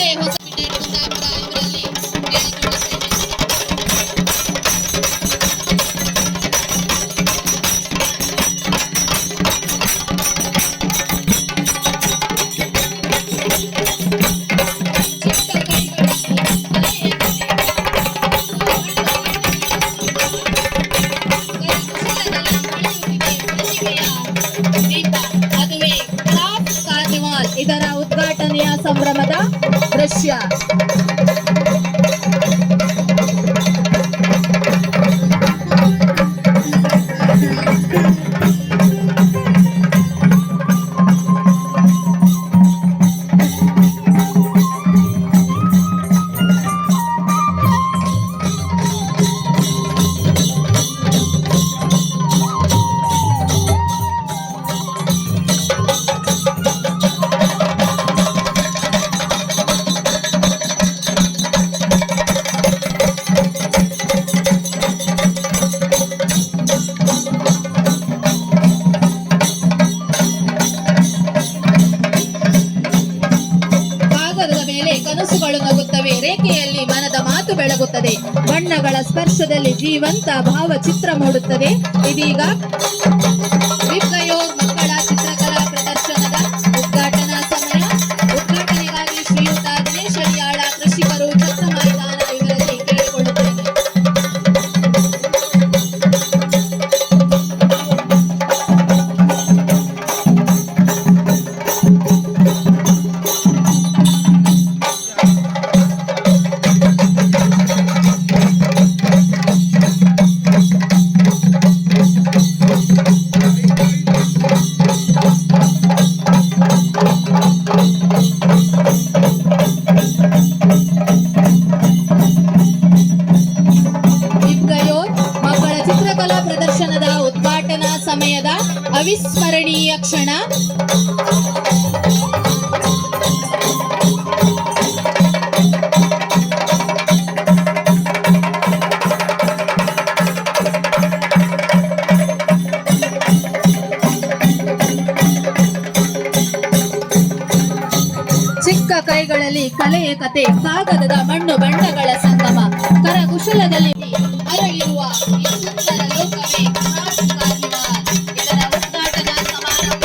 ಇಲ್ಲೇ ಹೊಸಪೇಟೆ ಕುಂದಾಪುರ ಇವರಲ್ಲಿ ಕೇಳಿಕೊಳ್ಳುತ್ತೇನೆ. ಅದುವೇ ಕ್ರಾಫ್ಟ್ ಕಾರ್ನಿವಾಲ್, ಇದರ ಉದ್ಘಾಟನೆಯ ಸಂಭ್ರಮದ ದೃಶ್ಯ. ಕನಸುಗಳು ನಗುತ್ತವೆ, ರೇಖೆಯಲ್ಲಿ ಮನದ ಮಾತು ಬೆಳಗುತ್ತದೆ, ಬಣ್ಣಗಳ ಸ್ಪರ್ಶದಲ್ಲಿ ಜೀವಂತ ಭಾವಚಿತ್ರ ಮೂಡುತ್ತದೆ. ಇದೀಗ ವಿಪ್ಗಯೋರ್ ಮಕ್ಕಳ ಚಿತ್ರಕಲಾ ಪ್ರದರ್ಶನದ ಉದ್ಘಾಟನಾ ಸಮಯ. ಉದ್ಘಾಟನೆಗಾಗಿ ಶ್ರೀಯುತ ದಿನೇಶ್ ಅಡಿಯಾಳ, ಕೃಷಿಕರು, ಛತ್ರ ಮೈದಾನ ಇವರಲ್ಲಿ ಕೇಳಿಕೊಳ್ಳುತ್ತೇನೆ. ಮಕ್ಕಳ ಚಿತ್ರಕಲಾ ಪ್ರದರ್ಶನದ ಉದ್ಘಾಟನಾ ಸಮಯದ ಅವಿಸ್ಮರಣೀಯ ಕ್ಷಣ. ಚಿಕ್ಕ ಕೈಗಳಲ್ಲಿ ಕಲೆಯ ಕತೆ, ಕಾಗದದ ಮಣ್ಣು ಬಣ್ಣಗಳ ಸಂಗಮ, ಕರಕುಶಲದಲ್ಲಿ ಅರಳಿರುವ ಈ ಸುಂದರ ಲೋಕವೇ ಕ್ರಾಫ್ಟ್ ಕಾರ್ನಿವಾಲ್. ಇದರ ಉದ್ಘಾಟನಾ ಸಮಾರಂಭ.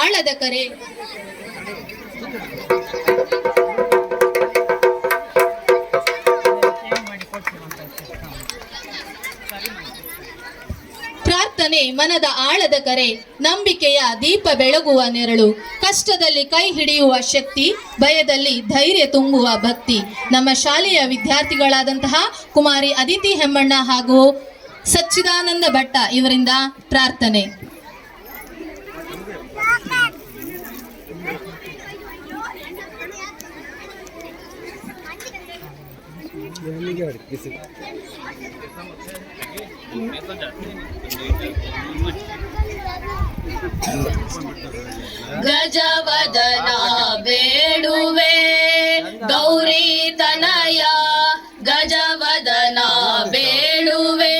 ಆಳದ ಕರೆ ಪ್ರಾರ್ಥನೆ ಮನದ ಆಳದ ಕರೆ, ನಂಬಿಕೆಯ ದೀಪ ಬೆಳಗುವ ನೆರಳು, ಕಷ್ಟದಲ್ಲಿ ಕೈ ಹಿಡಿಯುವ ಶಕ್ತಿ, ಭಯದಲ್ಲಿ ಧೈರ್ಯ ತುಂಬುವ ಭಕ್ತಿ. ನಮ್ಮ ಶಾಲೆಯ ವಿದ್ಯಾರ್ಥಿಗಳಾದಂತಹ ಕುಮಾರಿ ಅದಿತಿ ಹೆಮ್ಮಣ್ಣ ಹಾಗೂ ಸಚ್ಚಿದಾನಂದ ಭಟ್ಟ ಇವರಿಂದ ಪ್ರಾರ್ಥನೆ. ಗಜವದನ ಬೇಡುವೆ ಗೌರಿ ತನಯ, ಗಜವದನ ಬೇಡುವೆ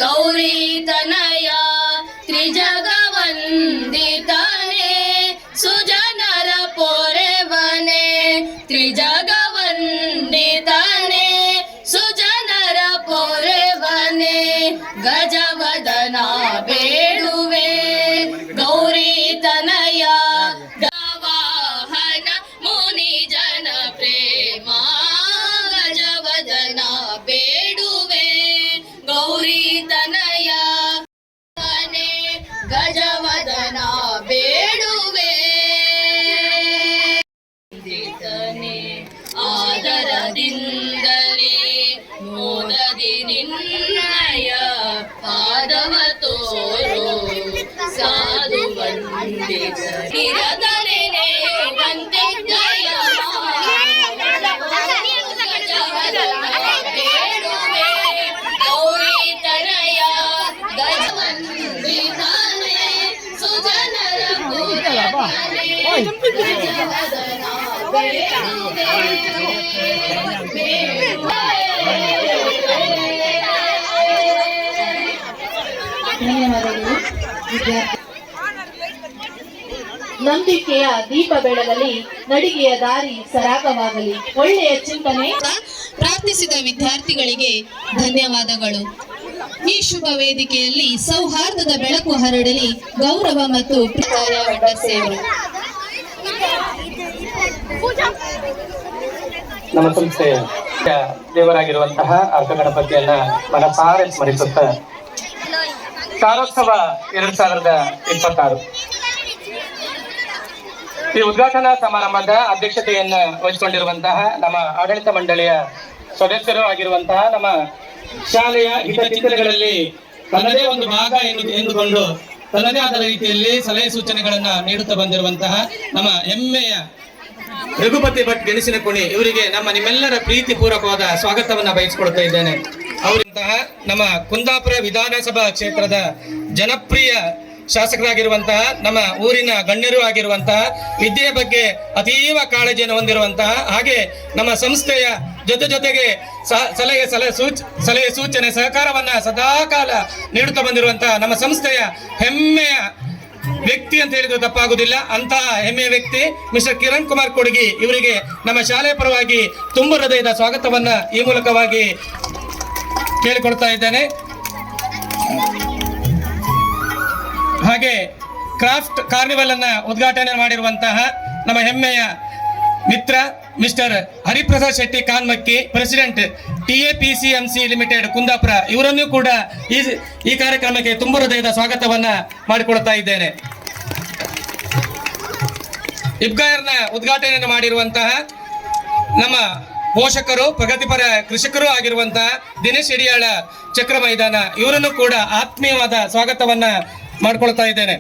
ಗೌರಿ ತನಯ, ತ್ರಿಜಗವಂದಿತನೆ ಸುಜನರ ಪೊರೆವನೆ, ತ್ರಿಜಗವಂದಿತನೆ ಸುಜನರ ಪೊರೆವನೆ, ಗಜವದನ ಬೇಡುವೆ ಗೌರಿ ತನಯ, ವಾಹನ ಮುನಿ ಜನ ಪ್ರೇಮ, ಗಜವದನ ಬೇಡುವೆ ಗೌರಿ ತನಯ, ಗಜವದನ ಬೇಡುವೆ ಆದರದಿಂದಲೇ ಮೋದದಿ ನಿನ್ನಯ ಪಾದವ ತೋರು ಸಾಧು ವಂದಿತ ಇರದನೆ ವಂತೆ ಜಯ ಬೇಡುವೆ ಗೌರಿ ತನಯ, ಗಜವಂದಿತನೆ ಸುಜನರ ಪುರವನೆ, ಗಜವದನ ಧನ್ಯವಾದಗಳು ವಿದ್ಯಾರ್ಥಿ. ನಂಬಿಕೆಯ ದೀಪ ಬೆಳಗಲಿ, ನಡಿಗೆಯ ದಾರಿ ಸರಾಗವಾಗಲಿ. ಒಳ್ಳೆಯ ಚಿಂತನೆ ಪ್ರಾರ್ಥಿಸಿದ ವಿದ್ಯಾರ್ಥಿಗಳಿಗೆ ಧನ್ಯವಾದಗಳು. ಈ ಶುಭ ವೇದಿಕೆಯಲ್ಲಿ ಸೌಹಾರ್ದದ ಬೆಳಕು ಹರಡಲಿ. ಗೌರವ ಮತ್ತು ಪ್ರೀತಿಯ ಸೇವೆ. ನಮ್ಮ ಸಂಸ್ಥೆಯ ದೇವರಾಗಿರುವಂತಹ ಅರ್ಥ ಗಣಪತಿಯನ್ನ ಮನಸಾರೆ ಸ್ಮರಿಸುತ್ತಾ ಶಾರೋತ್ಸವ 2026 ಈ ಉದ್ಘಾಟನಾ ಸಮಾರಂಭದ ಅಧ್ಯಕ್ಷತೆಯನ್ನ ವಹಿಸಿಕೊಂಡಿರುವಂತಹ ನಮ್ಮ ಆಡಳಿತ ಮಂಡಳಿಯ ಸದಸ್ಯರು ಆಗಿರುವಂತಹ ನಮ್ಮ ಶಾಲೆಯ ಹಿತಚಿಂತನೆಗಳಲ್ಲಿ ತನ್ನದೇ ಒಂದು ಭಾಗ ಎಂದುಕೊಂಡು ತನ್ನದೇ ಆದ ರೀತಿಯಲ್ಲಿ ಸಲಹೆ ಸೂಚನೆಗಳನ್ನ ನೀಡುತ್ತಾ ಬಂದಿರುವಂತಹ ನಮ್ಮ ಹೆಮ್ಮೆಯ ರಘುಪತಿ ಭಟ್ ಗೆಣಸಿನ ಕುಣಿ ಇವರಿಗೆ ನಿಮ್ಮೆಲ್ಲರ ಪ್ರೀತಿ ಪೂರ್ವಕವಾದ ಸ್ವಾಗತವನ್ನ ಬಯಸಿಕೊಳ್ತಾ ಇದ್ದೇನೆ. ಅವರಂತಹ ನಮ್ಮ ಕುಂದಾಪುರ ವಿಧಾನಸಭಾ ಕ್ಷೇತ್ರದ ಜನಪ್ರಿಯ ಶಾಸಕರಾಗಿರುವಂತಹ ನಮ್ಮ ಊರಿನ ಗಣ್ಯರು ಆಗಿರುವಂತಹ ವಿದ್ಯೆಯ ಬಗ್ಗೆ ಅತೀವ ಕಾಳಜಿಯನ್ನು ಹೊಂದಿರುವಂತಹ ಹಾಗೆ ನಮ್ಮ ಸಂಸ್ಥೆಯ ಜೊತೆಗೆ ಸಲಹೆ ಸೂಚನೆ ಸಹಕಾರವನ್ನ ಸದಾಕಾಲ ನೀಡುತ್ತಾ ಬಂದಿರುವಂತಹ ನಮ್ಮ ಸಂಸ್ಥೆಯ ಹೆಮ್ಮೆಯ ವ್ಯಕ್ತಿ ಅಂತ ಹೇಳಿದ್ರೆ ತಪ್ಪಾಗುವುದಿಲ್ಲ. ಅಂತಹ ಹೆಮ್ಮೆಯ ವ್ಯಕ್ತಿ ಮಿಸ್ಟರ್ ಕಿರಣ್ ಕುಮಾರ್ ಕೊಡಗಿ ಇವರಿಗೆ ನಮ್ಮ ಶಾಲೆಯ ಪರವಾಗಿ ತುಂಬ ಹೃದಯದ ಸ್ವಾಗತವನ್ನ ಈ ಮೂಲಕವಾಗಿ ಕೇಳಿಕೊಳ್ತಾ ಇದ್ದೇನೆ. ಹಾಗೆ ಕ್ರಾಫ್ಟ್ ಕಾರ್ನಿವಲ್ ಅನ್ನ ಉದ್ಘಾಟನೆ ಮಾಡಿರುವಂತಹ ನಮ್ಮ ಹೆಮ್ಮೆಯ ಮಿತ್ರ mister Hariprasad Shetty Kanmakki, president TAPCMC limited Kundapura, ಇವರನ್ನು ಕೂಡ ಈ ಕಾರ್ಯಕ್ರಮಕ್ಕೆ ತುಂಬ ಹೃದಯದ ಸ್ವಾಗತವನ್ನ ಮಾಡಿಕೊಳ್ತಾ ಇದ್ದೇನೆ. ಇಬ್ಗಾಯರ್ನ ಉದ್ಘಾಟನೆಯನ್ನು ಮಾಡಿರುವಂತಹ ನಮ್ಮ ಪೋಷಕರು, ಪ್ರಗತಿಪರ ಕೃಷಿಕರು ಆಗಿರುವಂತಹ ದಿನೇಶ್ ಯಡಿಯಾಳ ಚಕ್ರ ಮೈದಾನ, ಇವರನ್ನು ಕೂಡ ಆತ್ಮೀಯವಾದ ಸ್ವಾಗತವನ್ನ ಮಾಡಿಕೊಳ್ತಾ ಇದ್ದೇನೆ.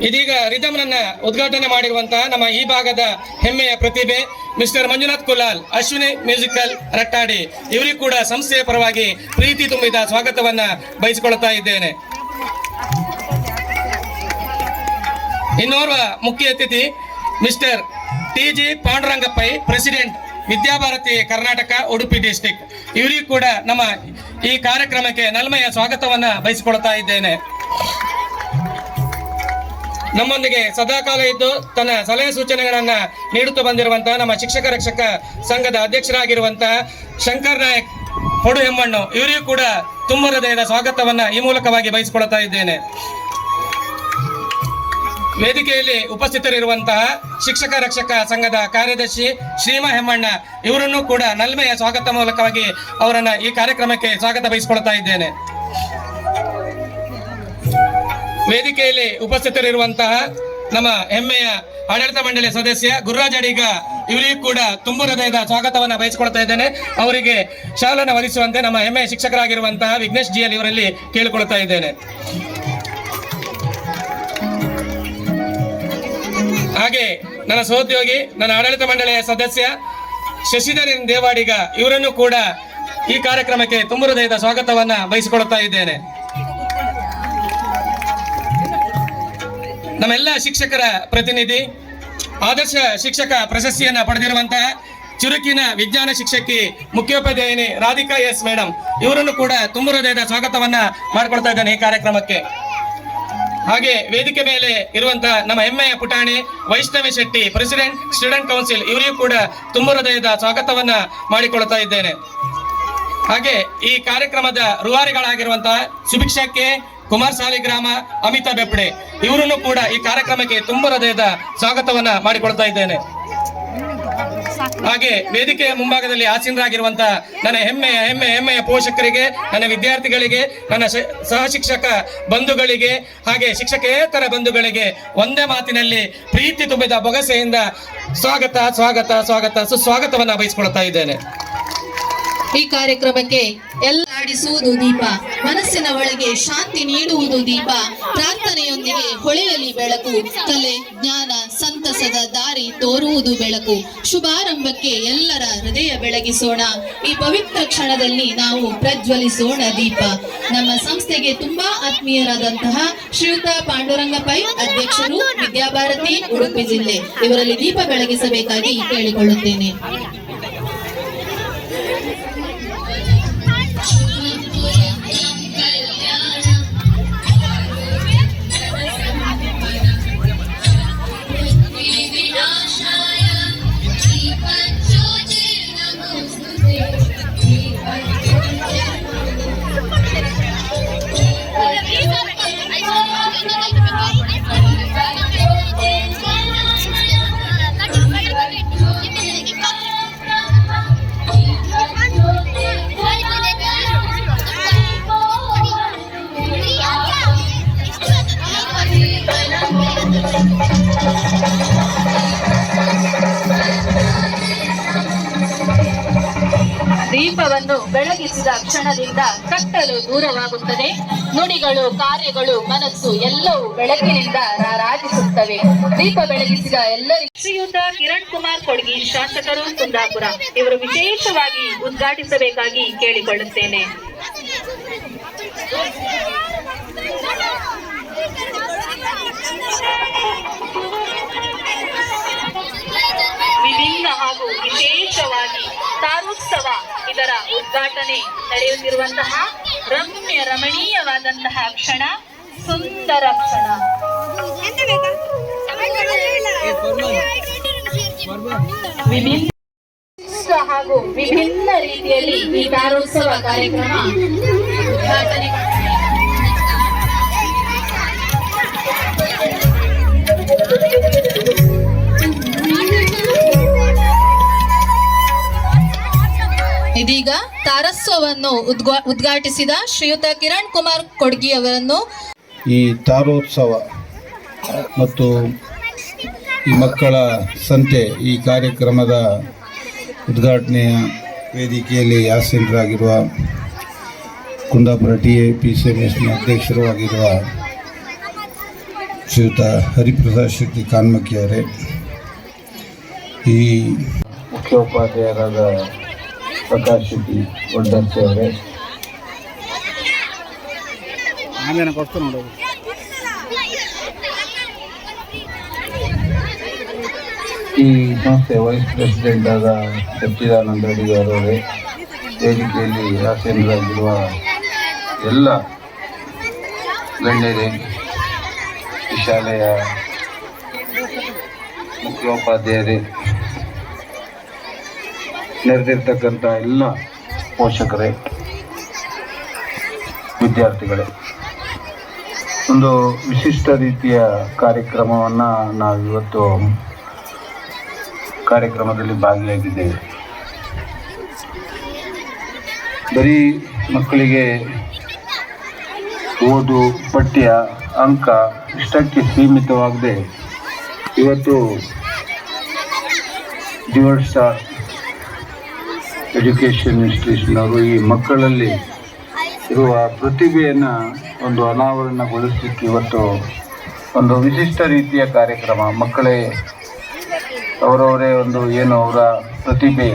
ಇದೀಗ ರಿದಮ್ನನ್ನ ಉದ್ಘಾಟನೆ ಮಾಡಿರುವಂತಹ ನಮ್ಮ ಈ ಭಾಗದ ಹೆಮ್ಮೆಯ ಪ್ರತಿಭೆ ಮಿಸ್ಟರ್ ಮಂಜುನಾಥ್ ಕುಲಾಲ್, ಅಶ್ವಿನಿ ಮ್ಯೂಸಿಕಲ್ ರಟ್ಟಾಡಿ, ಇವರಿಗೂ ಕೂಡ ಸಂಸ್ಥೆಯ ಪರವಾಗಿ ಪ್ರೀತಿ ತುಂಬಿದ ಸ್ವಾಗತವನ್ನ ಬಯಸಿಕೊಳ್ಳುತ್ತಾ ಇದ್ದೇನೆ. ಇನ್ನೋರ್ವ ಮುಖ್ಯ ಅತಿಥಿ mister TG Panduranga Pai, president Vidyabharati Karnataka Udupi district, ಇವರಿಗೂ ಕೂಡ ನಮ್ಮ ಈ ಕಾರ್ಯಕ್ರಮಕ್ಕೆ ನಲ್ಮೆಯ ಸ್ವಾಗತವನ್ನ ಬಯಸಿಕೊಳ್ತಾ ಇದ್ದೇನೆ. ನಮ್ಮೊಂದಿಗೆ ಸದಾಕಾಲ ಇದ್ದು ತನ್ನ ಸಲಹೆ ಸೂಚನೆಗಳನ್ನ ನೀಡುತ್ತಾ ಬಂದಿರುವಂತಹ ನಮ್ಮ ಶಿಕ್ಷಕ ರಕ್ಷಕ ಸಂಘದ ಅಧ್ಯಕ್ಷರಾಗಿರುವಂತಹ ಶಂಕರ್ ನಾಯಕ್ ಕೊಡು ಹೆಮ್ಮಣ್ಣು ಇವರಿಗೂ ಕೂಡ ತುಂಬ ಹೃದಯದ ಸ್ವಾಗತವನ್ನ ಈ ಮೂಲಕವಾಗಿ ಬಯಸಿಕೊಳ್ತಾ ಇದ್ದೇನೆ. ವೇದಿಕೆಯಲ್ಲಿ ಉಪಸ್ಥಿತರಿರುವಂತಹ ಶಿಕ್ಷಕ ರಕ್ಷಕ ಸಂಘದ ಕಾರ್ಯದರ್ಶಿ ಶ್ರೀಮಾ ಹೆಮ್ಮಣ್ಣ ಇವರನ್ನು ಕೂಡ ನಲ್ಮೆಯ ಸ್ವಾಗತ ಮೂಲಕವಾಗಿ ಅವರನ್ನ ಈ ಕಾರ್ಯಕ್ರಮಕ್ಕೆ ಸ್ವಾಗತ ಬಯಸಿಕೊಳ್ತಾ ಇದ್ದೇನೆ. ವೇದಿಕೆಯಲ್ಲಿ ಉಪಸ್ಥಿತರಿರುವಂತಹ ನಮ್ಮ ಹೆಮ್ಮೆಯ ಆಡಳಿತ ಮಂಡಳಿ ಸದಸ್ಯ ಗುರುರಾಜ್ ಅಡಿಗ ಇವರಿಗೂ ಕೂಡ ತುಂಬ ಹೃದಯದ ಸ್ವಾಗತವನ್ನ ಬಯಸಿಕೊಳ್ತಾ ಇದ್ದೇನೆ. ಅವರಿಗೆ ಶಾಲನ್ನು ವಹಿಸುವಂತೆ ನಮ್ಮ ಹೆಮ್ಮೆಯ ಶಿಕ್ಷಕರಾಗಿರುವಂತಹ ವಿಘ್ನೇಶ್ ಜಿಎಲ್ ಇವರಲ್ಲಿ ಕೇಳಿಕೊಳ್ತಾ ಇದ್ದೇನೆ. ಹಾಗೆ ನನ್ನ ಸಹೋದ್ಯೋಗಿ ನನ್ನ ಆಡಳಿತ ಮಂಡಳಿಯ ಸದಸ್ಯ ಶಶಿಧರನ್ ದೇವಾಡಿಗ ಇವರನ್ನು ಕೂಡ ಈ ಕಾರ್ಯಕ್ರಮಕ್ಕೆ ತುಂಬ ಹೃದಯದ ಸ್ವಾಗತವನ್ನ ಬಯಸಿಕೊಳ್ತಾ ಇದ್ದೇನೆ. ನಮ್ಮೆಲ್ಲ ಶಿಕ್ಷಕರ ಪ್ರತಿನಿಧಿ ಆದರ್ಶ ಶಿಕ್ಷಕ ಪ್ರಶಸ್ತಿಯನ್ನ ಪಡೆದಿರುವಂತಹ ಚುರುಕಿನ ವಿಜ್ಞಾನ ಶಿಕ್ಷಕಿ ಮುಖ್ಯೋಪಾಧ್ಯಾಯಿನಿ ರಾಧಿಕಾ ಎಸ್ ಮೇಡಮ್ ಇವರನ್ನು ಕೂಡ ತುಂಬ ಹೃದಯದ ಸ್ವಾಗತವನ್ನ ಮಾಡಿಕೊಳ್ತಾ ಇದ್ದೇನೆ ಈ ಕಾರ್ಯಕ್ರಮಕ್ಕೆ. ಹಾಗೆ ವೇದಿಕೆ ಮೇಲೆ ಇರುವಂತಹ ನಮ್ಮ ಹೆಮ್ಮೆಯ ಪುಟಾಣಿ Vaishnavi Shetty president student council ಇವರಿಗೂ ಕೂಡ ತುಂಬ ಹೃದಯದ ಸ್ವಾಗತವನ್ನ ಮಾಡಿಕೊಳ್ತಾ ಇದ್ದೇನೆ. ಹಾಗೆ ಈ ಕಾರ್ಯಕ್ರಮದ ರೂವಾರಿಗಳಾಗಿರುವಂತಹ ಸುಭಿಕ್ಷಾ ಕೆ, ಕುಮಾರ್ ಸಾಲಿಗ್ರಾಮ, ಅಮಿತಾ ಬೆಪ್ಪಡೆ ಇವರನ್ನು ಕೂಡ ಈ ಕಾರ್ಯಕ್ರಮಕ್ಕೆ ತುಂಬ ಹೃದಯದ ಸ್ವಾಗತವನ್ನ ಮಾಡಿಕೊಳ್ತಾ ಇದ್ದೇನೆ. ಹಾಗೆ ವೇದಿಕೆಯ ಮುಂಭಾಗದಲ್ಲಿ ಆಸೀನರಾಗಿರುವಂತಹ ನನ್ನ ಹೆಮ್ಮೆಯ ಪೋಷಕರಿಗೆ, ನನ್ನ ವಿದ್ಯಾರ್ಥಿಗಳಿಗೆ, ನನ್ನ ಸಹ ಶಿಕ್ಷಕ ಬಂಧುಗಳಿಗೆ ಹಾಗೆ ಶಿಕ್ಷಕೇತರ ಬಂಧುಗಳಿಗೆ ಒಂದೇ ಮಾತಿನಲ್ಲಿ ಪ್ರೀತಿ ತುಂಬಿದ ಬೊಗಸೆಯಿಂದ ಸ್ವಾಗತ ಸ್ವಾಗತ ಸ್ವಾಗತ ಸುಸ್ವಾಗತವನ್ನ ಬಯಸಿಕೊಳ್ತಾ ಇದ್ದೇನೆ. ಈ ಕಾರ್ಯಕ್ರಮಕ್ಕೆ ಎಲ್ಲ ಆಡಿಸುವುದು ದೀಪ, ಮನಸ್ಸಿನ ಒಳಗೆ ಶಾಂತಿ ನೀಡುವುದು ದೀಪ, ಪ್ರಾರ್ಥನೆಯೊಂದಿಗೆ ಹೊಳೆಯಲಿ ಬೆಳಕು, ಕಲೆ ಜ್ಞಾನ ಸಂತಸದ ದಾರಿ ತೋರುವುದು ಬೆಳಕು. ಶುಭಾರಂಭಕ್ಕೆ ಎಲ್ಲರ ಹೃದಯ ಬೆಳಗಿಸೋಣ, ಈ ಪವಿತ್ರ ಕ್ಷಣದಲ್ಲಿ ನಾವು ಪ್ರಜ್ವಲಿಸೋಣ ದೀಪ. ನಮ್ಮ ಸಂಸ್ಥೆಗೆ ತುಂಬಾ ಆತ್ಮೀಯರಾದಂತಹ ಶ್ರೀಯುತ ಪಾಂಡುರಂಗ ಪೈ ಅಧ್ಯಕ್ಷರು, ವಿದ್ಯಾಭಾರತಿ ಉಡುಪಿ ಜಿಲ್ಲೆ ಇವರಲ್ಲಿ ದೀಪ ಬೆಳಗಿಸಬೇಕಾಗಿ ಕೇಳಿಕೊಳ್ಳುತ್ತೇನೆ. ದೀಪವನ್ನು ಬೆಳಗಿಸಿದ ಕ್ಷಣದಿಂದ ಕಟ್ಟಲು ದೂರವಾಗುತ್ತದೆ. ನುಡಿಗಳು, ಕಾರ್ಯಗಳು, ಮನಸ್ಸು ಎಲ್ಲವೂ ಬೆಳಕಿನಿಂದ ರಾರಾಜಿಸುತ್ತವೆ. ದೀಪ ಬೆಳಗಿಸಿದ ಎಲ್ಲರಿಗೂ ಶ್ರೀಯುತ ಕಿರಣ್ ಕುಮಾರ್ ಕೊಡ್ಗಿ ಶಾಸಕರು ಕುಂದಾಪುರ ಇವರು ವಿಶೇಷವಾಗಿ ಉದ್ಘಾಟಿಸಬೇಕಾಗಿ ಕೇಳಿಕೊಳ್ಳುತ್ತೇನೆ. ವಿಭಿನ್ನ ಹಾಗೂ ವಿಶೇಷವಾಗಿ ತಾರೋತ್ಸವ ಇದರ ಉದ್ಘಾಟನೆ ನಡೆಯುತ್ತಿರುವಂತಹ ರಮಣೀಯವಾದಂತಹ ಕ್ಷಣ, ಸುಂದರ ಕ್ಷಣ. ವಿಭಿನ್ನ ಹಾಗೂ ವಿಭಿನ್ನ ರೀತಿಯಲ್ಲಿ ಈ ತಾರೋತ್ಸವ ಕಾರ್ಯಕ್ರಮ ಉದ್ಘಾಟನೆ ಇದೀಗ ತಾರೋತ್ಸವವನ್ನು ಉದ್ಘಾಟಿಸಿದ ಶ್ರೀಯುತ ಕಿರಣ್ ಕುಮಾರ್ ಕೊಡ್ಗಿ ಅವರನ್ನು ಈ ತಾರೋತ್ಸವ ಮತ್ತು ಈ ಮಕ್ಕಳ ಸಂತೆ ಈ ಕಾರ್ಯಕ್ರಮದ ಉದ್ಘಾಟನೆಯ ವೇದಿಕೆಯಲ್ಲಿ ಆಸೀನರಾಗಿರುವ ಕುಂದಾಪುರ TAPCMSನ ಅಧ್ಯಕ್ಷರು ಆಗಿರುವ ಶ್ರೀಯುತ ಹರಿಪ್ರಸಾದ್ ಶೆಟ್ಟಿ ಕಾನ್ಮಕ್ಕಿ ಅವರೇ, ಈ ಮುಖ್ಯೋಪಾಧ್ಯಾಯರಾದ ಪ್ರಕಾಶ್ ಶೆಟ್ಟಿ ಒಡ್ಡರ್ಚಿ ಅವರೇ, ಈ ಸಂಸ್ಥೆ ವೈಸ್ ಪ್ರೆಸಿಡೆಂಟ್ ಆದ ಸಚ್ಚಿದಾನಂದ ಅಡಿಗ ಅವರೇ, ವೇದಿಕೆಯಲ್ಲಿ ಆಸೀನರಾಗಿರುವ ಎಲ್ಲ ಗಣ್ಯರೇ, ಈ ಶಾಲೆಯ ಮುಖ್ಯೋಪಾಧ್ಯಾಯರೇ, ನೆರೆದಿರ್ತಕ್ಕಂಥ ಎಲ್ಲ ಪೋಷಕರೇ, ವಿದ್ಯಾರ್ಥಿಗಳೇ, ಒಂದು ವಿಶಿಷ್ಟ ರೀತಿಯ ಕಾರ್ಯಕ್ರಮವನ್ನು ನಾವಿವತ್ತು ಕಾರ್ಯಕ್ರಮದಲ್ಲಿ ಭಾಗಿಯಾಗಿದ್ದೇವೆ. ಬರೀ ಮಕ್ಕಳಿಗೆ ಓದು, ಪಠ್ಯ, ಅಂಕ ಇಷ್ಟಕ್ಕೆ ಸೀಮಿತವಾಗದೆ ಇವತ್ತು ಡ್ಯುಯಲ್ ಸ್ಟಾರ್ ಎಜುಕೇಷನ್ ಇನ್ಸ್ಟಿಟ್ಯೂಷನ್ ಅವರು ಈ ಮಕ್ಕಳಲ್ಲಿ ಇರುವ ಪ್ರತಿಭೆಯನ್ನು ಒಂದು ಅನಾವರಣಗೊಳಿಸಲಿಕ್ಕೆ ಇವತ್ತು ಒಂದು ವಿಶಿಷ್ಟ ರೀತಿಯ ಕಾರ್ಯಕ್ರಮ. ಮಕ್ಕಳೇ ಅವರವರೇ ಒಂದು ಏನು ಅವರ ಪ್ರತಿಭೆ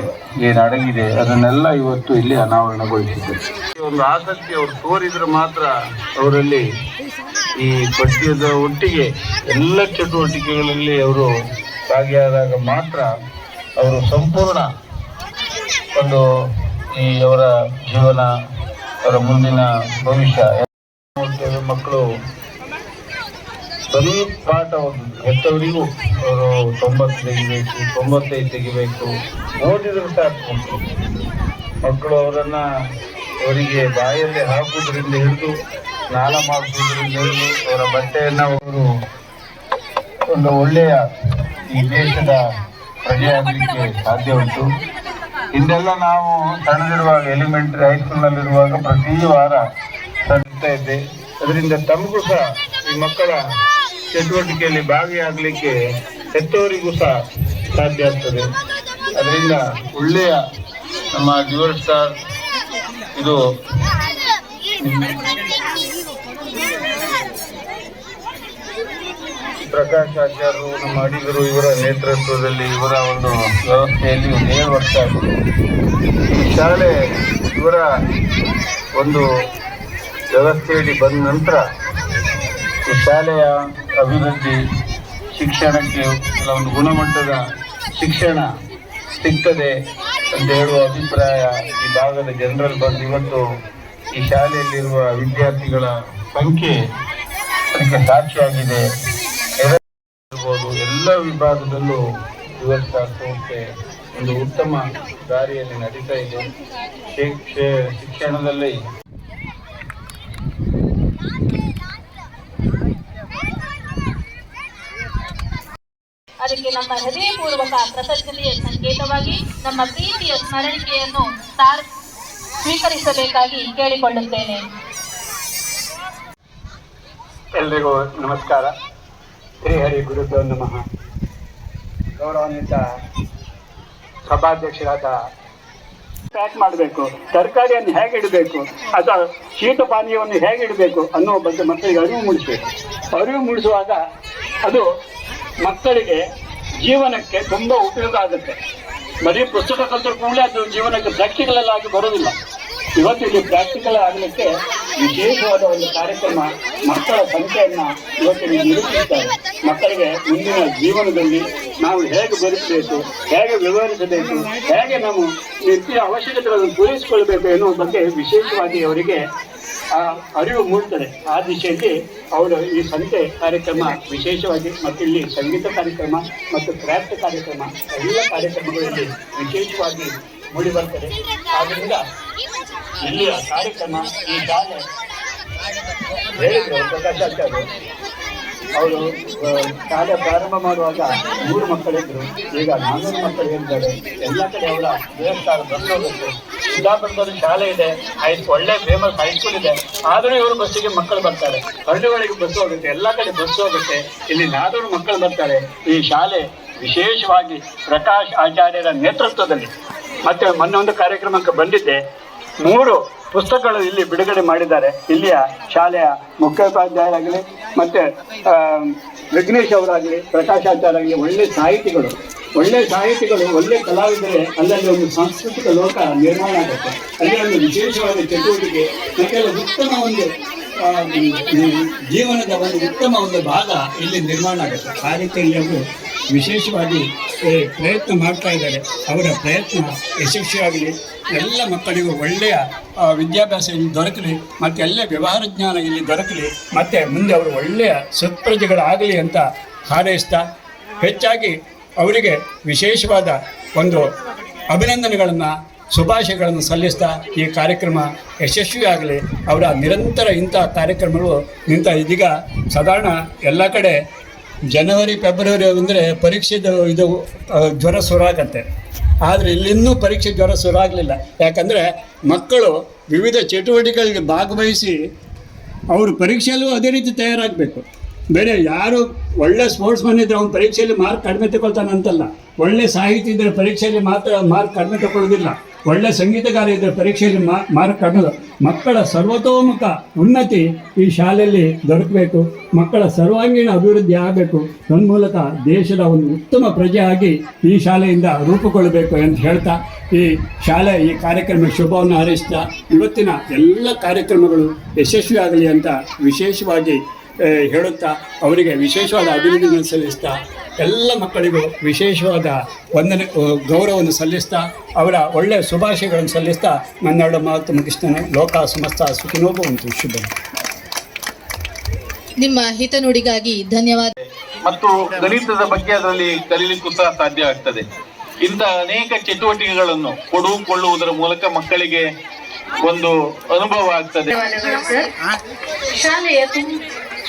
ಏನು ಅಡಗಿದೆ ಅದನ್ನೆಲ್ಲ ಇವತ್ತು ಇಲ್ಲಿ ಅನಾವರಣಗೊಳಿಸಿದ್ದಾರೆ. ಒಂದು ಆಸಕ್ತಿ ಅವರು ತೋರಿದ್ರೆ ಮಾತ್ರ ಅವರಲ್ಲಿ ಈ ಪಠ್ಯದ ಒಟ್ಟಿಗೆ ಎಲ್ಲ ಚಟುವಟಿಕೆಗಳಲ್ಲಿ ಅವರು ಭಾಗಿಯಾದಾಗ ಮಾತ್ರ ಅವರು ಸಂಪೂರ್ಣ ಒಂದು ಈ ಅವರ ಜೀವನ, ಅವರ ಮುಂದಿನ ಭವಿಷ್ಯ. ಮಕ್ಕಳು ಬರೀ ಪಾಠ ಓದುದು, ಹೆತ್ತವರಿಗೂ ಅವರು 90 ತೆಗಿಬೇಕು, 95 ತೆಗಿಬೇಕು, ಓದಿದ್ರು ಸಾಕು. ಮಕ್ಕಳು ಅವರಿಗೆ ಬಾಯಲ್ಲಿ ಹಾಕುವುದರಿಂದ ಹಿಡಿದು ಸ್ನಾನ ಮಾಡಿಸುವುದರಿಂದ ಹಿಡಿದು ಅವರ ಬಟ್ಟೆಯನ್ನು ಅವರು ಒಂದು ಒಳ್ಳೆಯ ಈ ದೇಶದ ಪ್ರಜೆಯಾಗಲಿಕ್ಕೆ ಸಾಧ್ಯ ಉಂಟು. ಹಿಂದೆಲ್ಲ ನಾವು ಸಣ್ಣದಿರುವಾಗ ಎಲಿಮೆಂಟರಿ ಹೈಸ್ಕೂಲ್ನಲ್ಲಿರುವಾಗ ಪ್ರತಿ ವಾರ ಸಣ್ಣ ಇದ್ದೆ. ಅದರಿಂದ ತಮಗೂ ಸಹ ಈ ಮಕ್ಕಳ ಚಟುವಟಿಕೆಯಲ್ಲಿ ಭಾಗಿಯಾಗಲಿಕ್ಕೆ ಹೆತ್ತವರಿಗೂ ಸಹ ಸಾಧ್ಯ ಆಗ್ತದೆ. ಅದರಿಂದ ಒಳ್ಳೆಯ ನಮ್ಮ ಡ್ಯುಯಲ್ ಸ್ಟಾರ್ ಇದು ಪ್ರಕಾಶ್ ಆಚಾರ್ಯರು, ನಮ್ಮ ಅಡಿಗರು, ಇವರ ನೇತೃತ್ವದಲ್ಲಿ ಇವರ ಒಂದು ವ್ಯವಸ್ಥೆಯಲ್ಲಿ 7 ವರ್ಷ ಆಗಿದೆ. ಈ ಶಾಲೆ ಇವರ ಒಂದು ವ್ಯವಸ್ಥೆಯಲ್ಲಿ ಬಂದ ನಂತರ ಈ ಶಾಲೆಯ ಅಭಿವೃದ್ಧಿ, ಶಿಕ್ಷಣಕ್ಕೆ ಒಂದು ಗುಣಮಟ್ಟದ ಶಿಕ್ಷಣ ಸಿಗ್ತದೆ ಅಂತ ಹೇಳುವ ಅಭಿಪ್ರಾಯ ಈ ಭಾಗದ ಜನರಲ್ಲಿ ಬಂದು ಇವತ್ತು ಈ ಶಾಲೆಯಲ್ಲಿರುವ ವಿದ್ಯಾರ್ಥಿಗಳ ಸಂಖ್ಯೆ ಅದಕ್ಕೆ ಸಾಕ್ಷಿಯಾಗಿದೆ. ಎಲ್ಲ ವಿಭಾಗದಲ್ಲೂ ಡ್ಯುಯಲ್ ಸ್ಟಾರ್ ಸಂಸ್ಥೆ ಒಂದು ಉತ್ತಮ ದಾರಿಯಲ್ಲಿ ನಡೀತಾ ಇದೆ. ಶಿಕ್ಷಣದಲ್ಲಿ ಅದಕ್ಕೆ ನಮ್ಮ ಹೃದಯಪೂರ್ವಕ ಕೃತಜ್ಞತೆಯ ಸಂಕೇತವಾಗಿ ನಮ್ಮ ಪ್ರೀತಿಯ ಸ್ಮರಣಿಕೆಯನ್ನು ಸ್ವೀಕರಿಸಬೇಕಾಗಿ ಕೇಳಿಕೊಳ್ಳುತ್ತೇನೆ. ಎಲ್ರಿಗೂ ನಮಸ್ಕಾರ. ಶ್ರೀಹರಿ ಗುರುಭ್ಯೋ ನಮಃ. ಗೌರವಾನ್ವಿತ ಸಭಾಧ್ಯಕ್ಷರಾದ ಪ್ಯಾಕ್ ಮಾಡಬೇಕು, ತರಕಾರಿಯನ್ನು ಹೇಗೆ ಇಡಬೇಕು ಅಥವಾ ಶೀತ ಪಾನೀಯವನ್ನು ಹೇಗೆ ಇಡಬೇಕು ಅನ್ನೋ ಬಗ್ಗೆ ಮಕ್ಕಳಿಗೆ ಅರಿವು ಮೂಡಿಸಬೇಕು. ಅರಿವು ಮೂಡಿಸುವಾಗ ಅದು ಮಕ್ಕಳಿಗೆ ಜೀವನಕ್ಕೆ ತುಂಬ ಉಪಯೋಗ ಆಗುತ್ತೆ. ಬರೀ ಪುಸ್ತಕ ಕಲಿತ ಕೂಡಲೇ ಅದು ಜೀವನಕ್ಕೆ ಪ್ರಾಕ್ಟಿಕಲ್ ಆಗಿ ಬರೋದಿಲ್ಲ. ಇವತ್ತು ಇಲ್ಲಿ ಪ್ರಾಕ್ಟಿಕಲ್ ಆಗಲಿಕ್ಕೆ ವಿಶೇಷವಾದ ಒಂದು ಕಾರ್ಯಕ್ರಮ, ಮಕ್ಕಳ ಸಂಖ್ಯೆಯನ್ನು ಇವತ್ತಿನ ನಿರೂಪಿಸುತ್ತಾರೆ. ಮಕ್ಕಳಿಗೆ ಮುಂದಿನ ಜೀವನದಲ್ಲಿ ನಾವು ಹೇಗೆ ಬದುಕಬೇಕು, ಹೇಗೆ ವ್ಯವಹರಿಸಬೇಕು, ಹೇಗೆ ನಾವು ನಿತ್ಯ ಅವಶ್ಯಕತೆಗಳನ್ನು ಪೂರೈಸಿಕೊಳ್ಳಬೇಕು ಎನ್ನುವ ಬಗ್ಗೆ ವಿಶೇಷವಾಗಿ ಅವರಿಗೆ ಅರಿವು ಮೂಡುತ್ತದೆ. ಆ ದಿಶೆಯಲ್ಲಿ ಅವರು ಈ ಸಂತೆ ಕಾರ್ಯಕ್ರಮ ವಿಶೇಷವಾಗಿ ಮತ್ತು ಇಲ್ಲಿ ಸಂಗೀತ ಕಾರ್ಯಕ್ರಮ ಮತ್ತು ಕ್ರಾಫ್ಟ್ ಕಾರ್ಯಕ್ರಮ ಎಲ್ಲ ಕಾರ್ಯಕ್ರಮಗಳಲ್ಲಿ ವಿಶೇಷವಾಗಿ ಮೂಡಿ ಬರ್ತದೆ. ಆದ್ದರಿಂದ ಇಲ್ಲಿಯ ಕಾರ್ಯಕ್ರಮ ಈ ಶಾಲೆ ಹೇಳಿದರು ಪ್ರಕಾಶಾಚಾರ್ಯರು, ಅವರು ಶಾಲೆ ಪ್ರಾರಂಭ ಮಾಡುವಾಗ 100 ಮಕ್ಕಳಿದ್ರು, ಈಗ 400 ಮಕ್ಕಳು ಹೇಳಿದ್ದಾರೆ. ಎಲ್ಲ ಕಡೆ ಅವರ ದೇವಸ್ಥಾನ ಬಸ್ ಹೋಗುತ್ತೆ. ಸಿದ್ದಾಪುರದಲ್ಲಿ ಶಾಲೆ ಇದೆ, ಒಳ್ಳೆ ಫೇಮಸ್ ಹೈಸ್ಕೂಲ್ ಇದೆ, ಆದರೂ ಇವರು ಬಸ್ಸಿಗೆ ಮಕ್ಕಳು ಬರ್ತಾರೆ. ಹಳ್ಳಿಗಳಿಗೆ ಬಸ್ ಹೋಗುತ್ತೆ, ಎಲ್ಲ ಕಡೆ ಬಸ್ ಹೋಗುತ್ತೆ. ಇಲ್ಲಿ 400 ಮಕ್ಕಳು ಬರ್ತಾರೆ. ಈ ಶಾಲೆ ವಿಶೇಷವಾಗಿ ಪ್ರಕಾಶ್ ಆಚಾರ್ಯರ ನೇತೃತ್ವದಲ್ಲಿ ಮತ್ತೆ ಮೊನ್ನೆ ಒಂದು ಕಾರ್ಯಕ್ರಮಕ್ಕೆ ಬಂದಿದ್ದೆ. 3 ಪುಸ್ತಕಗಳು ಇಲ್ಲಿ ಬಿಡುಗಡೆ ಮಾಡಿದ್ದಾರೆ. ಇಲ್ಲಿಯ ಶಾಲೆಯ ಮುಖ್ಯೋಪಾಧ್ಯಾಯರಾಗಲಿ ಮತ್ತು ವಿಘ್ನೇಶ್ ಅವರಾಗಲಿ, ಪ್ರಕಾಶಾಚಾರ್ಯ ಆಗಲಿ, ಒಳ್ಳೆ ಸಾಹಿತಿಗಳು, ಒಳ್ಳೆ ಕಲಾವಿದರೆ ಅಲ್ಲಲ್ಲಿ ಒಂದು ಸಾಂಸ್ಕೃತಿಕ ಲೋಕ ನಿರ್ಮಾಣ ಆಗುತ್ತೆ. ಅಲ್ಲಿ ಒಂದು ವಿಶೇಷವಾದ ಚಟುವಟಿಕೆ ಮತ್ತು ಉತ್ತಮ ಒಂದು ಜೀವನದ ಒಂದು ಉತ್ತಮ ಒಂದು ಭಾಗ ಇಲ್ಲಿ ನಿರ್ಮಾಣ ಆಗುತ್ತೆ. ಆ ರೀತಿಯಲ್ಲಿ ಅವರು ವಿಶೇಷವಾಗಿ ಪ್ರಯತ್ನ ಮಾಡ್ತಾ ಇದ್ದಾರೆ. ಅವರ ಪ್ರಯತ್ನ ಯಶಸ್ವಿಯಾಗಲಿ, ಎಲ್ಲ ಮಕ್ಕಳಿಗೂ ಒಳ್ಳೆಯ ವಿದ್ಯಾಭ್ಯಾಸ ಇಲ್ಲಿ ದೊರಕಲಿ ಮತ್ತು ಎಲ್ಲ ವ್ಯವಹಾರ ಜ್ಞಾನ ಇಲ್ಲಿ ದೊರಕಲಿ ಮತ್ತು ಮುಂದೆ ಅವರು ಒಳ್ಳೆಯ ಸತ್ಪ್ರಜೆಗಳಾಗಲಿ ಅಂತ ಹಾರೈಸ್ತಾ, ಹೆಚ್ಚಾಗಿ ಅವರಿಗೆ ವಿಶೇಷವಾದ ಒಂದು ಅಭಿನಂದನೆಗಳನ್ನು ಶುಭಾಶಯಗಳನ್ನು ಸಲ್ಲಿಸ್ತಾ ಈ ಕಾರ್ಯಕ್ರಮ ಯಶಸ್ವಿಯಾಗಲಿ. ಅವರ ನಿರಂತರ ಇಂಥ ಕಾರ್ಯಕ್ರಮಗಳು ಇದೀಗ ಸಾಧಾರಣ ಎಲ್ಲ ಕಡೆ ಜನವರಿ ಫೆಬ್ರವರಿ ಅಂದರೆ ಪರೀಕ್ಷೆದು ಇದು ಜ್ವರ ಶುರು ಆಗತ್ತೆ. ಆದರೆ ಇಲ್ಲಿನ್ನೂ ಪರೀಕ್ಷೆ ಜ್ವರ ಶುರು ಆಗಲಿಲ್ಲ. ಯಾಕಂದರೆ ಮಕ್ಕಳು ವಿವಿಧ ಚಟುವಟಿಕೆಗಳಿಗೆ ಭಾಗವಹಿಸಿ ಅವರು ಪರೀಕ್ಷೆಯಲ್ಲೂ ಅದೇ ರೀತಿ ತಯಾರಾಗಬೇಕು. ಬೇರೆ ಯಾರು ಒಳ್ಳೆ ಸ್ಪೋರ್ಟ್ಸ್ ಮನ್ ಇದ್ದರೆ ಅವ್ನು ಪರೀಕ್ಷೆಯಲ್ಲಿ ಮಾರ್ಕ್ ಕಡಿಮೆ ತಗೊಳ್ತಾನೆ ಅಂತಲ್ಲ. ಒಳ್ಳೆ ಸಾಹಿತಿ ಇದ್ದರೆ ಪರೀಕ್ಷೆಯಲ್ಲಿ ಮಾತ್ರ ಮಾರ್ಕ್ ಕಡಿಮೆ ತಗೊಳ್ಳೋದಿಲ್ಲ. ಒಳ್ಳೆ ಸಂಗೀತಗಾರ ಇದ್ದರೆ ಪರೀಕ್ಷೆಯಲ್ಲಿ ಮಾರ್ಕ್ ಕಡಿಮೆ. ಮಕ್ಕಳ ಸರ್ವತೋಮುಖ ಉನ್ನತಿ ಈ ಶಾಲೆಯಲ್ಲಿ ದೊರಕಬೇಕು. ಮಕ್ಕಳ ಸರ್ವಾಂಗೀಣ ಅಭಿವೃದ್ಧಿ ಆಗಬೇಕು. ತನ್ಮೂಲಕ ದೇಶದ ಒಂದು ಉತ್ತಮ ಪ್ರಜೆ ಆಗಿ ಈ ಶಾಲೆಯಿಂದ ರೂಪುಗೊಳ್ಳಬೇಕು ಅಂತ ಹೇಳ್ತಾ ಈ ಶಾಲೆ ಈ ಕಾರ್ಯಕ್ರಮ ಶುಭವನ್ನು ಹಾರೈಸ್ತಾ ಇವತ್ತಿನ ಎಲ್ಲ ಕಾರ್ಯಕ್ರಮಗಳು ಯಶಸ್ವಿಯಾಗಲಿ ಅಂತ ವಿಶೇಷವಾಗಿ ಹೇಳುತ್ತಾ ಅವರಿಗೆ ವಿಶೇಷವಾದ ಅಭಿನಂದನೆ ಸಲ್ಲಿಸ್ತಾ ಎಲ್ಲ ಮಕ್ಕಳಿಗೂ ವಿಶೇಷವಾದ ಗೌರವವನ್ನು ಸಲ್ಲಿಸ್ತಾ ಅವರ ಒಳ್ಳೆಯ ಶುಭಾಶಯಗಳನ್ನು ಸಲ್ಲಿಸ್ತಾ ನನ್ನೆರಡು ಮಾತು ಮುಗಿಸ್ತೇನೆ. ಲೋಕ ಸಮಸ್ತ ಸುಖಿನೋ ಭವಂತು. ಶುಭ. ನಿಮ್ಮ ಹಿತನುಡಿಗಾಗಿ ಧನ್ಯವಾದ. ಮತ್ತು ಗಣಿತದ ಬಗ್ಗೆ ಅದರಲ್ಲಿ ಕಲೀಲಿಕ್ಕೂ ಸಹ ಸಾಧ್ಯ ಆಗ್ತದೆ. ಇಂಥ ಅನೇಕ ಚಟುವಟಿಕೆಗಳನ್ನು ಕೊಡುವುದರ ಮೂಲಕ ಮಕ್ಕಳಿಗೆ ಒಂದು ಅನುಭವ ಆಗ್ತದೆ.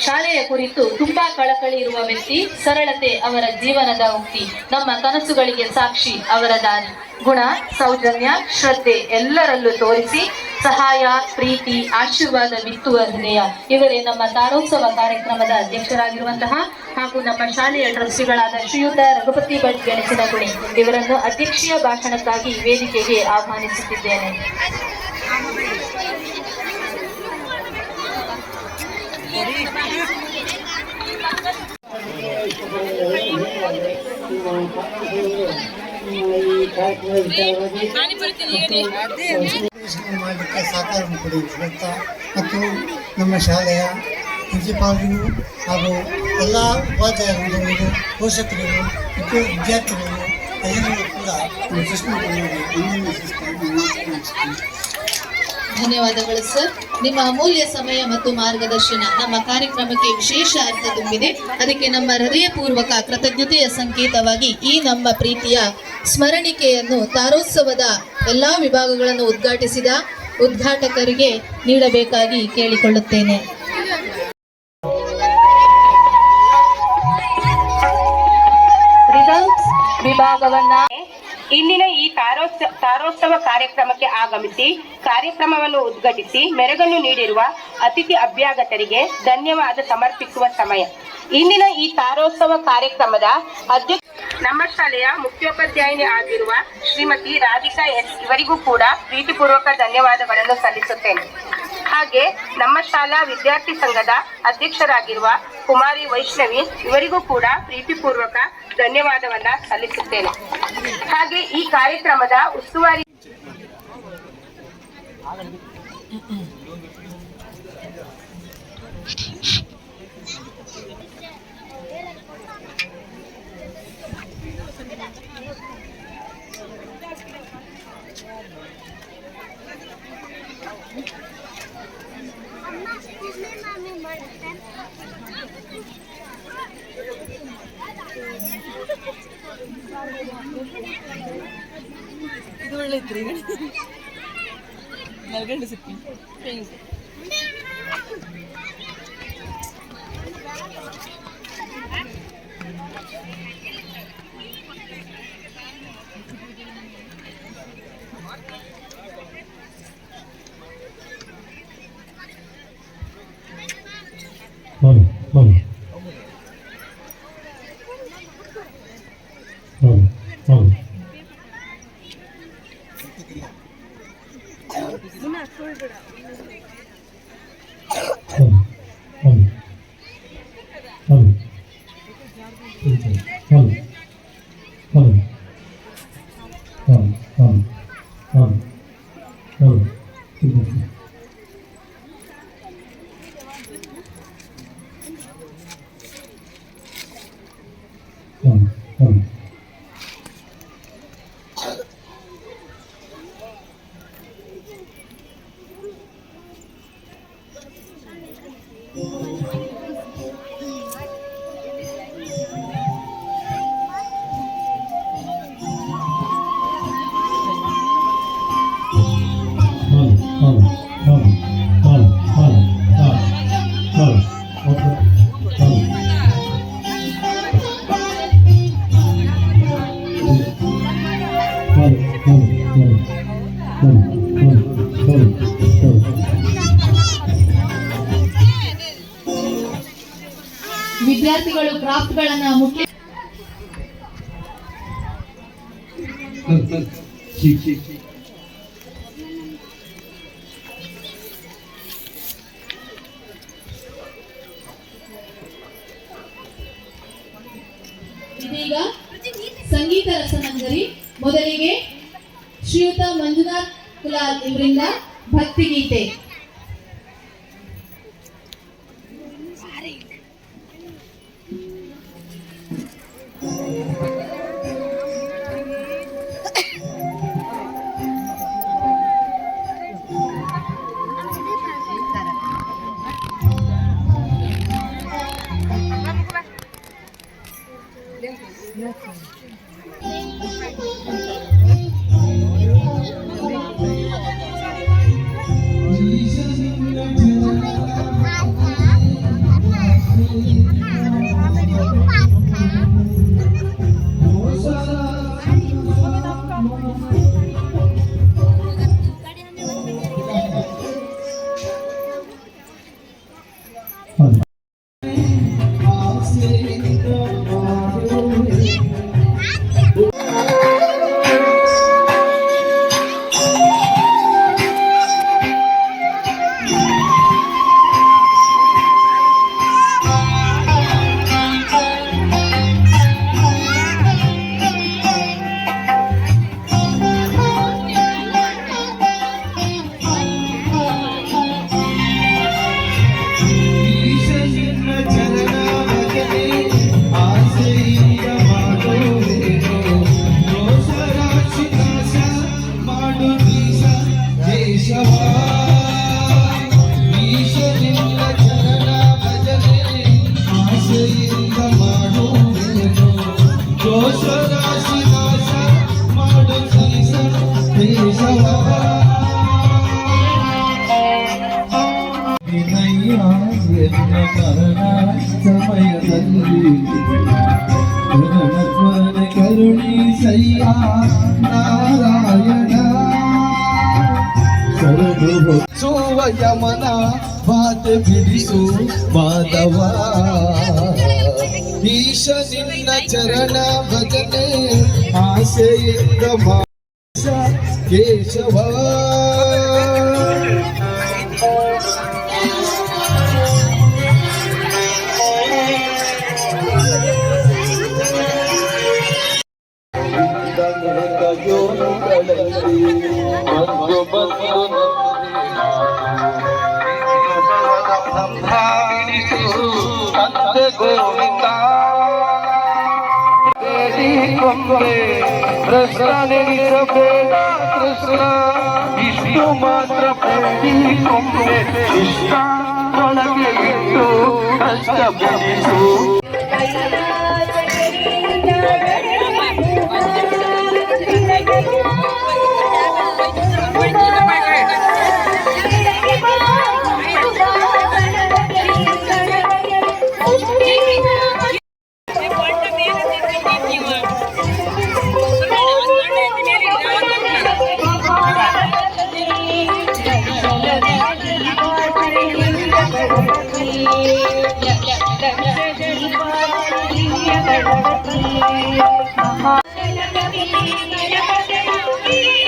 ಶಾಲೆಯ ಕುರಿತು ತುಂಬಾ ಕಳಕಳಿ ಇರುವ ವ್ಯಕ್ತಿ, ಸರಳತೆ ಅವರ ಜೀವನದ ಉಕ್ತಿ, ನಮ್ಮ ಕನಸುಗಳಿಗೆ ಸಾಕ್ಷಿ ಅವರ ದಾರಿ, ಗುಣ, ಸೌಜನ್ಯ, ಶ್ರದ್ಧೆ ಎಲ್ಲರಲ್ಲೂ ತೋರಿಸಿ ಸಹಾಯ, ಪ್ರೀತಿ, ಆಶೀರ್ವಾದ ಬಿತ್ತುವ ಹೃದಯ. ಇವರೇ ನಮ್ಮ ತಾರೋತ್ಸವ ಕಾರ್ಯಕ್ರಮದ ಅಧ್ಯಕ್ಷರಾಗಿರುವಂತಹ ಹಾಗೂ ನಮ್ಮ ಶಾಲೆಯ ಟ್ರಸ್ಟಿಗಳಾದ ಶ್ರೀಯುತ ರಘುಪತಿ ಭಟ್ ಗೆಣಸಿನ ಗುಣಿ ಇವರನ್ನು ಅಧ್ಯಕ್ಷೀಯ ಭಾಷಣಕ್ಕಾಗಿ ವೇದಿಕೆಗೆ ಆಹ್ವಾನಿಸುತ್ತಿದ್ದೇನೆ. ಮಾಡಲಿಕ್ಕೆ ಸಹಕಾರ ಕೊಡುವಂತ ಮತ್ತು ನಮ್ಮ ಶಾಲೆಯ ಪ್ರಿನ್ಸಿಪಾಲ್ರಿಗೂ ಹಾಗೂ ಎಲ್ಲ ಉಪಾಧ್ಯಾಯರು, ಪೋಷಕರಿಗೂ ಮತ್ತು ವಿದ್ಯಾರ್ಥಿಗಳು ಎಲ್ಲರಿಗೂ ಕೂಡ ಧನ್ಯವಾದಗಳು ಸರ್. ನಿಮ್ಮ ಅಮೂಲ್ಯ ಸಮಯ ಮತ್ತು ಮಾರ್ಗದರ್ಶನ ನಮ್ಮ ಕಾರ್ಯಕ್ರಮಕ್ಕೆ ವಿಶೇಷ ಅರ್ಥ ತುಂಬಿದೆ. ಅದಕ್ಕೆ ನಮ್ಮ ಹೃದಯಪೂರ್ವಕ ಕೃತಜ್ಞತೆಯ ಸಂಕೇತವಾಗಿ ಈ ನಮ್ಮ ಪ್ರೀತಿಯ ಸ್ಮರಣಿಕೆಯನ್ನು ತಾರೋತ್ಸವದ ಎಲ್ಲ ವಿಭಾಗಗಳನ್ನು ಉದ್ಘಾಟಿಸಿದ ಉದ್ಘಾಟಕರಿಗೆ ನೀಡಬೇಕಾಗಿ ಕೇಳಿಕೊಳ್ಳುತ್ತೇನೆ. ರಿಸಲ್ಟ್ಸ್ ವಿಭಾಗವನ್ನ ಇಂದಿನ ಈ ತಾರೋತ್ಸವ ಕಾರ್ಯಕ್ರಮಕ್ಕೆ ಆಗಮಿಸಿ ಕಾರ್ಯಕ್ರಮವನ್ನು ಉದ್ಘಾಟಿಸಿ ಮೆರುಗನ್ನು ನೀಡಿರುವ ಅತಿಥಿ ಅಭ್ಯಾಗತರಿಗೆ ಧನ್ಯವಾದ ಸಮರ್ಪಿಸುವ ಸಮಯ. ಇಂದಿನ ಈ ತಾರೋತ್ಸವ ಕಾರ್ಯಕ್ರಮದ ಅಧ್ಯಕ್ಷ ನಮ್ಮ ಶಾಲೆಯ ಮುಖ್ಯೋಪಾಧ್ಯಾಯಿನಿ ಆಗಿರುವ ಶ್ರೀಮತಿ ರಾಧಿಕಾ ಎಸ್ ಇವರಿಗೂ ಕೂಡ ಪ್ರೀತಿಪೂರ್ವಕ ಧನ್ಯವಾದಗಳನ್ನು ಸಲ್ಲಿಸುತ್ತೇನೆ. ಹಾಗೆ ನಮ್ಮ ಶಾಲಾ ವಿದ್ಯಾರ್ಥಿ ಸಂಘದ ಅಧ್ಯಕ್ಷರಾಗಿರುವ ಕುಮಾರಿ ವೈಷ್ಣವಿ ಇವರಿಗೂ ಕೂಡ ಪ್ರೀತಿಪೂರ್ವಕ ಧನ್ಯವಾದವನ್ನ ಸಲ್ಲಿಸುತ್ತೇನೆ. ಹಾಗೆ ಈ ಕಾರ್ಯಕ್ರಮದ ಉಸ್ತುವಾರಿ ಇದು ಒಳ್ಳೆ ಇತ್ತು ಈಗ ನಲ್ಗಂಡು ಸಿಪ್ಪಿ ವಿದ್ಯಾರ್ಥಿಗಳು ಕ್ರಾಫ್ಟ್ಗಳನ್ನ ಮುಟ್ಟಿ ಇದೀಗ ಸಂಗೀತ ರಸಮಂಜರಿ. ಮೊದಲಿಗೆ ಶ್ರೀಯುತ ಮಂಜುನಾಥ್ ಕುಲಾಲ್ ಇವರಿಂದ ಭಕ್ತಿಗೀತೆ. ಸಮಯದಲ್ಲಿ ಕರುಣಿಸಯ್ಯ ನಾರಾಯಣ ಶರಣು ಯಮನ ಬಾತೆ ಬಿಡಿಸು ಮಾಧವ ಈಶ ನಿನ್ನ ಚರಣ ಭಜನೆ ಆಸೆಯಿಂದ ಮಾಸ ಕೇಶವ ಗೋವಿಂದ ಕೃಷ್ಣ ನೆನೆಸಬೇಡ ಕೃಷ್ಣ ಇಷ್ಟು ಮಾತ್ರ ಕೊಂಬೆ ಇಷ್ಟ ಒಳಗೆ ಇಟ್ಟು ಕಷ್ಟ ಬಿಡಿಸು Yeah.